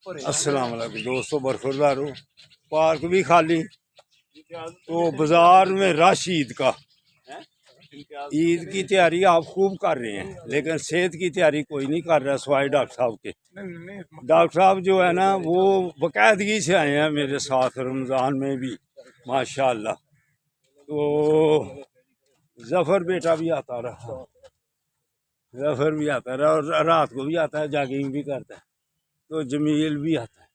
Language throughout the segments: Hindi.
अस्सलाम वालेकुम दोस्तों, बरखुरदार हो। पार्क भी खाली, तो बाजार में रश ईद का। ईद की तैयारी आप खूब कर रहे हैं, लेकिन सेहत की तैयारी कोई नहीं कर रहा सवाए डॉक्टर साहब के। डॉक्टर साहब जो है ना, वो बाकायदगी से आए हैं मेरे साथ रमज़ान में भी माशाल्लाह। तो जफ़र बेटा भी आता रहा, जफ़र भी आता रहा, और रात को भी आता है, जॉगिंग भी करता है। तो जमील भी आता है,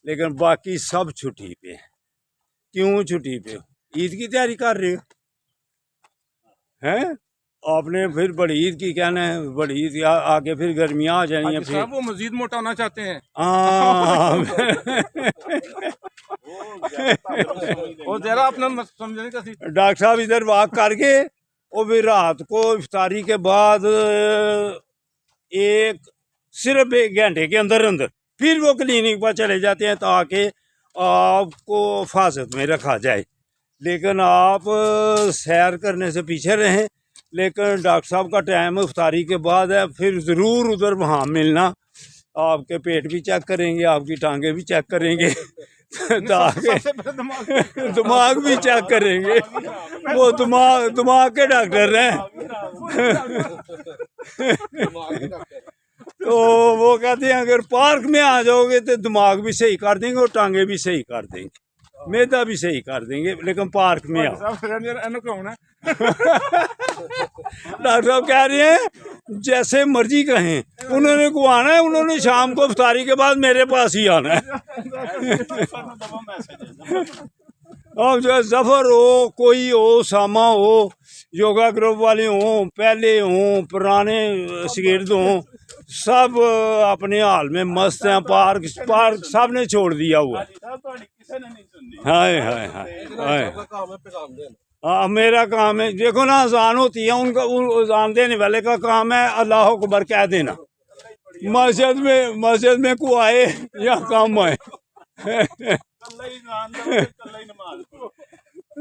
लेकिन बाकी सब छुट्टी पे हैं। क्यों छुट्टी पे हो? ईद की तैयारी कर रहे हो हैं? आपने फिर बड़ी ईद की कहना है, बड़ी ईद आगे फिर गर्मियाँ आ जाएंगी, फिर वो मजीद मोटा होना चाहते हैं। वो जरा अपना समझने का डॉक्टर साहब इधर वॉक करके और फिर रात को इफ्तारी के बाद सिर्फ 1 घंटे के अंदर अंदर फिर वो क्लिनिक पर चले जाते हैं, ताकि आपको हिफाजत में रखा जाए। लेकिन आप सैर करने से पीछे रहें। लेकिन डॉक्टर साहब का टाइम इफ्तारी के बाद है, फिर ज़रूर उधर वहाँ मिलना। आपके पेट भी चेक करेंगे, आपकी टांगे भी चेक करेंगे, दिमाग भी चेक करेंगे। वो दिमाग के डॉक्टर हैं। तो वो कहते हैं अगर पार्क में आ जाओगे तो दिमाग भी सही कर देंगे और टांगे भी सही कर देंगे, मैदा भी सही कर देंगे, लेकिन पार्क में आओ। डॉक्टर साहब कह रहे हैं जैसे मर्जी कहें, उन्होंने को आना है, उन्होंने शाम को इफ्तारी के बाद मेरे पास ही आना है। अब जो जफ़र हो, कोई हो, सामा हो, योगा ग्रुप वाले हों, पहले हों, पुराने शिगिर्द हों, सब अपने हाल में मस्त हैं। पार्क सब ने छोड़ दिया हुआ। हाय हाय हाय, हाँ मेरा काम है, देखो ना अजान होती है, उनका अजान देने वाले का काम है अल्लाह अकबर कह देना। मस्जिद में को आए या काम आए।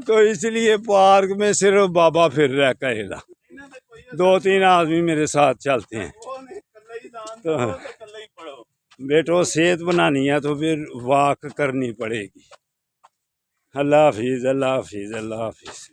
तो इसलिए पार्क में सिर्फ बाबा फिर रहा कहेगा, 2-3 आदमी मेरे साथ चलते हैं। तो बेटो सेहत बनानी है तो फिर वॉक करनी पड़ेगी। अल्लाह हाफिज़, अल्लाह हाफिज़, अल्लाह हाफिज़।